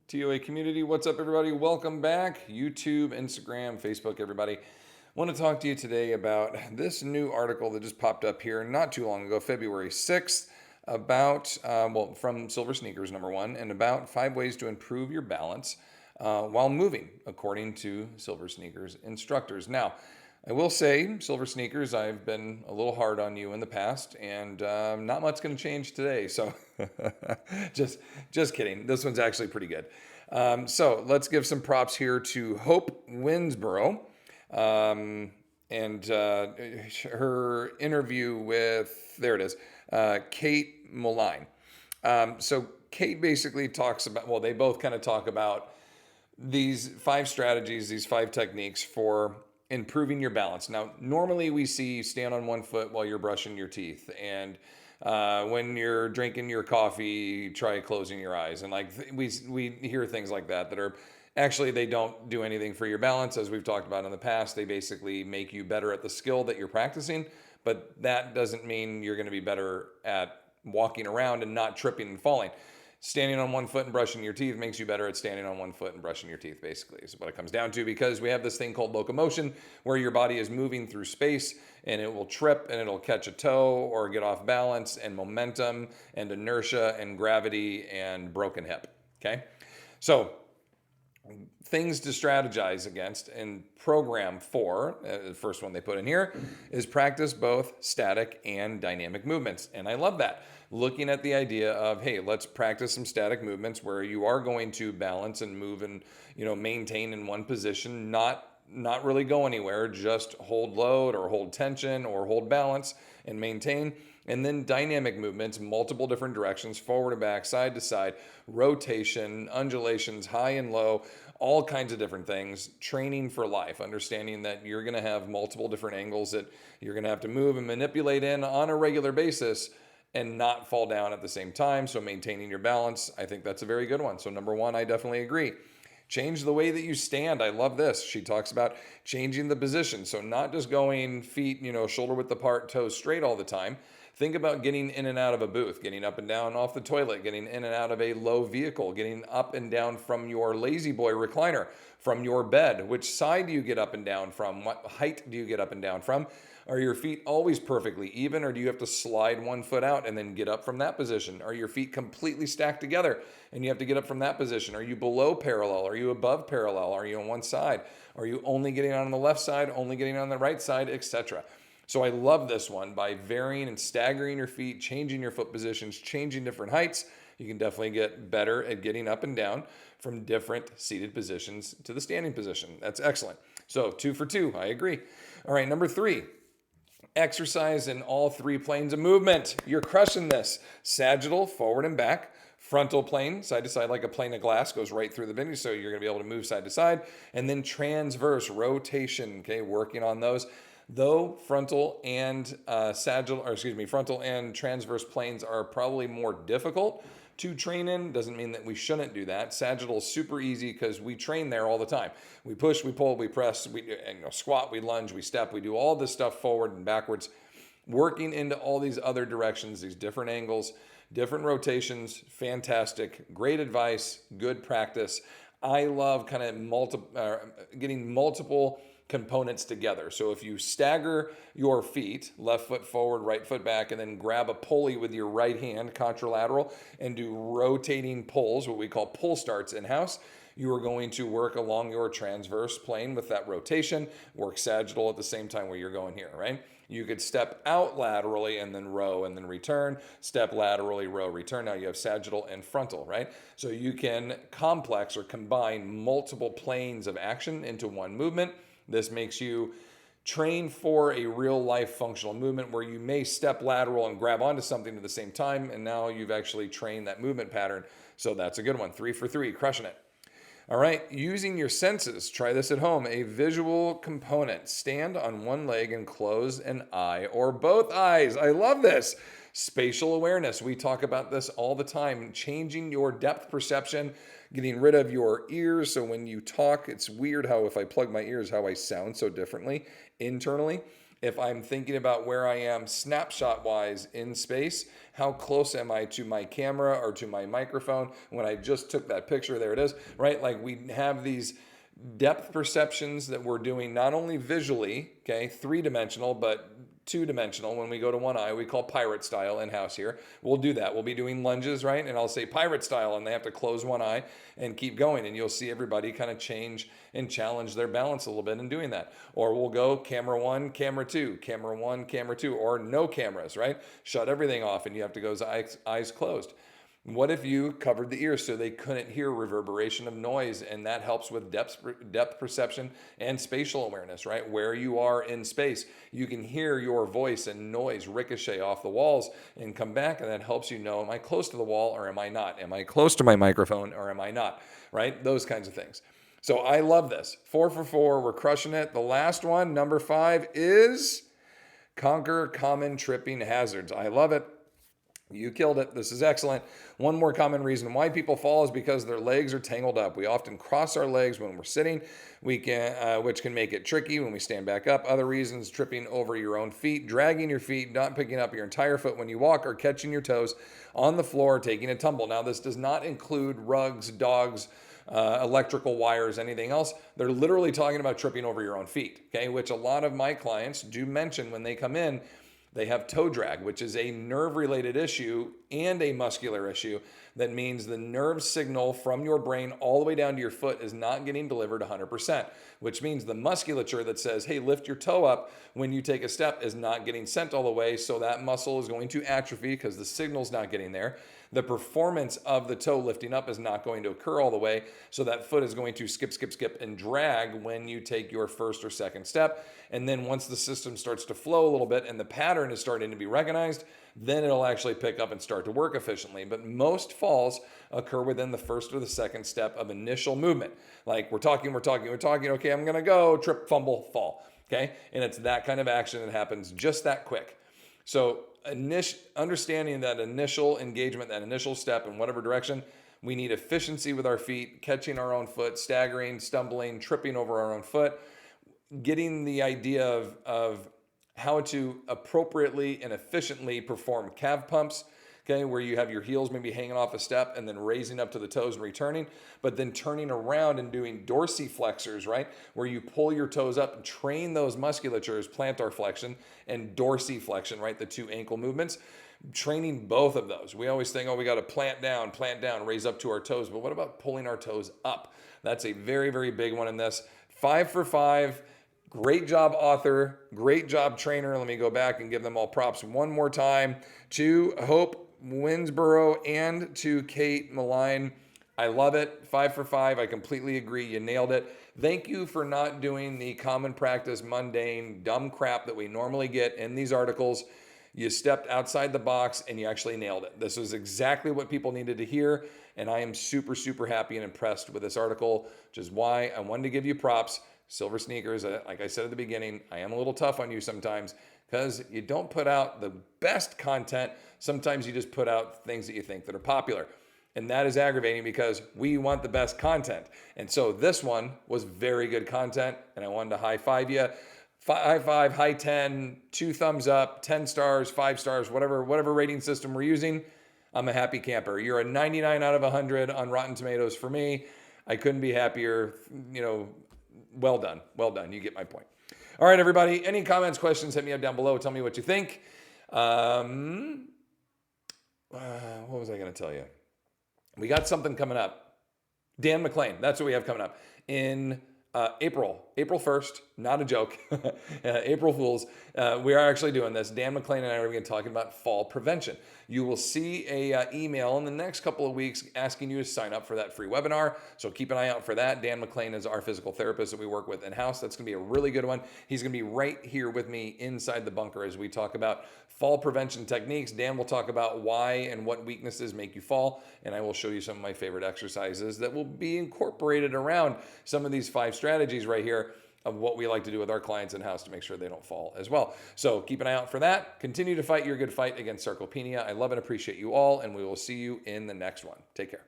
TOA community, what's up, everybody? Welcome back. YouTube, Instagram, Facebook, everybody. Want to talk to you today about this new article that just popped up here not too long ago, February 6th, about, from Silver Sneakers, number one, and about 5 ways to improve your balance while moving, according to Silver Sneakers instructors. Now, I will say, Silver Sneakers, I've been a little hard on you in the past, and not much going to change today. So, just kidding. This one's actually pretty good. So let's give some props here to Hope Winsborough, and her interview with Kate Milan. So Kate basically talks about. Well, they both kind of talk about these 5 strategies, these 5 techniques for improving your balance. Now, normally we see stand on one foot while you're brushing your teeth, and when you're drinking your coffee, try closing your eyes, and we hear things like that are actually, they don't do anything for your balance. As we've talked about in the past, they basically make you better at the skill that you're practicing, but that doesn't mean you're going to be better at walking around and not tripping and falling. Standing on one foot and brushing your teeth makes you better at standing on one foot and brushing your teeth, basically, is what it comes down to, because we have this thing called locomotion where your body is moving through space and it will trip and it'll catch a toe or get off balance, and momentum and inertia and gravity and broken hip. Okay? So, things to strategize against and program for, the first one they put in here, is practice both static and dynamic movements. And I love that. Looking at the idea of, hey, let's practice some static movements where you are going to balance and move and, maintain in one position, not really go anywhere, just hold load or hold tension or hold balance and maintain. And then dynamic movements, multiple different directions, forward and back, side to side, rotation, undulations, high and low, all kinds of different things. Training for life, understanding that you're going to have multiple different angles that you're going to have to move and manipulate in on a regular basis and not fall down at the same time. So maintaining your balance, I think that's a very good one. So number one, I definitely agree. Change the way that you stand. I love this. She talks about changing the position. So not just going feet, shoulder width apart, toes straight all the time. Think about getting in and out of a booth, getting up and down off the toilet, getting in and out of a low vehicle, getting up and down from your lazy boy recliner, from your bed. Which side do you get up and down from? What height do you get up and down from? Are your feet always perfectly even, or do you have to slide one foot out and then get up from that position? Are your feet completely stacked together and you have to get up from that position? Are you below parallel? Are you above parallel? Are you on one side? Are you only getting on the left side, only getting on the right side, etc.? So I love this one. By varying and staggering your feet, changing your foot positions, changing different heights, you can definitely get better at getting up and down from different seated positions to the standing position. That's excellent. So 2 for 2, I agree. All right, number 3. Exercise in all 3 planes of movement. You're crushing this. Sagittal, forward and back. Frontal plane, side to side, like a plane of glass, goes right through the venue, so you're going to be able to move side to side. And then transverse, rotation, okay, working on those. Though frontal and frontal and transverse planes are probably more difficult to train in, doesn't mean that we shouldn't do that. Sagittal is super easy because we train there all the time. We push, we pull, we press, we squat, we lunge, we step, we do all this stuff forward and backwards, working into all these other directions, these different angles, different rotations. Fantastic, great advice, good practice. I love kind of getting multiple components together. So if you stagger your feet, left foot forward, right foot back, and then grab a pulley with your right hand, contralateral, and do rotating pulls, what we call pull starts in-house, you are going to work along your transverse plane with that rotation, work sagittal at the same time where you're going here, right? You could step out laterally and then row and then return, step laterally, row, return. Now you have sagittal and frontal, right? So you can complex or combine multiple planes of action into one movement. This makes you train for a real life functional movement where you may step lateral and grab onto something at the same time, and now you've actually trained that movement pattern. So that's a good one. 3 for 3, crushing it. All right, using your senses. Try this at home. A visual component. Stand on one leg and close an eye or both eyes. I love this. Spatial awareness. We talk about this all the time. Changing your depth perception, getting rid of your ears. So when you talk, it's weird how if I plug my ears, how I sound so differently internally. If I'm thinking about where I am snapshot wise in space, how close am I to my camera or to my microphone when I just took that picture? There it is, right? Like we have these depth perceptions that we're doing not only visually, okay, 3-dimensional, but 2-dimensional. When we go to one eye, we call pirate style in-house here. We'll do that. We'll be doing lunges, right? And I'll say pirate style, and they have to close one eye and keep going. And you'll see everybody kind of change and challenge their balance a little bit in doing that. Or we'll go camera 1, camera 2, camera 1, camera 2, or no cameras, right? Shut everything off, and you have to go eyes closed. What if you covered the ears so they couldn't hear reverberation of noise? And that helps with depth perception and spatial awareness, right? Where you are in space, you can hear your voice and noise ricochet off the walls and come back. And that helps you know, am I close to the wall or am I not? Am I close to my microphone or am I not? Right? Those kinds of things. So I love this. 4 for 4. We're crushing it. The last one, number 5, is conquer common tripping hazards. I love it. You killed it. This is excellent. One more common reason why people fall is because their legs are tangled up. We often cross our legs when we're sitting, which can make it tricky when we stand back up. Other reasons, tripping over your own feet, dragging your feet, not picking up your entire foot when you walk, or catching your toes on the floor, taking a tumble. Now, this does not include rugs, dogs, electrical wires, anything else. They're literally talking about tripping over your own feet, okay, which a lot of my clients do mention when they come in. They have toe drag, which is a nerve-related issue and a muscular issue. That means the nerve signal from your brain all the way down to your foot is not getting delivered 100%, which means the musculature that says, hey, lift your toe up when you take a step is not getting sent all the way. So that muscle is going to atrophy because the signal's not getting there. The performance of the toe lifting up is not going to occur all the way. So that foot is going to skip, and drag when you take your first or second step. And then once the system starts to flow a little bit and the pattern is starting to be recognized, then it'll actually pick up and start to work efficiently. But most falls occur within the first or the second step of initial movement. Like we're talking, okay, I'm gonna go, trip, fumble, fall, okay? And it's that kind of action that happens just that quick. So understanding that initial engagement, that initial step in whatever direction, we need efficiency with our feet, catching our own foot, staggering, stumbling, tripping over our own foot, getting the idea of how to appropriately and efficiently perform calf pumps, okay, where you have your heels maybe hanging off a step and then raising up to the toes and returning, but then turning around and doing dorsiflexors, right, where you pull your toes up and train those musculatures, plantar flexion and dorsiflexion, right, the 2 ankle movements, training both of those. We always think, oh, we got to plant down, raise up to our toes, but what about pulling our toes up? That's a very, very big one in this. 5 for 5. Great job, author. Great job, trainer. Let me go back and give them all props one more time to Hope Winsborough and to Kate Milan. I love it. 5 for 5. I completely agree. You nailed it. Thank you for not doing the common practice, mundane, dumb crap that we normally get in these articles. You stepped outside the box and you actually nailed it. This was exactly what people needed to hear. And I am super, super happy and impressed with this article, which is why I wanted to give you props. Silver Sneakers, like I said at the beginning, I am a little tough on you sometimes because you don't put out the best content. Sometimes you just put out things that you think that are popular. And that is aggravating because we want the best content. And so this one was very good content and I wanted to high five you. High 5, high 10, 2 thumbs up, 10 stars, 5 stars, whatever rating system we're using. I'm a happy camper. You're a 99 out of 100 on Rotten Tomatoes for me. I couldn't be happier, Well done. You get my point. All right, everybody. Any comments, questions, hit me up down below. Tell me what you think. What was I going to tell you? We got something coming up. Dan McLean. That's what we have coming up in April 1st. Not a joke. April Fools. We are actually doing this. Dan McLean and I are going to be talking about fall prevention. You will see a email in the next couple of weeks asking you to sign up for that free webinar. So keep an eye out for that. Dan McLean is our physical therapist that we work with in-house. That's going to be a really good one. He's going to be right here with me inside the bunker as we talk about fall prevention techniques. Dan will talk about why and what weaknesses make you fall. And I will show you some of my favorite exercises that will be incorporated around some of these 5 strategies right here of what we like to do with our clients in-house to make sure they don't fall as well. So keep an eye out for that. Continue to fight your good fight against sarcopenia. I love and appreciate you all, and we will see you in the next one. Take care.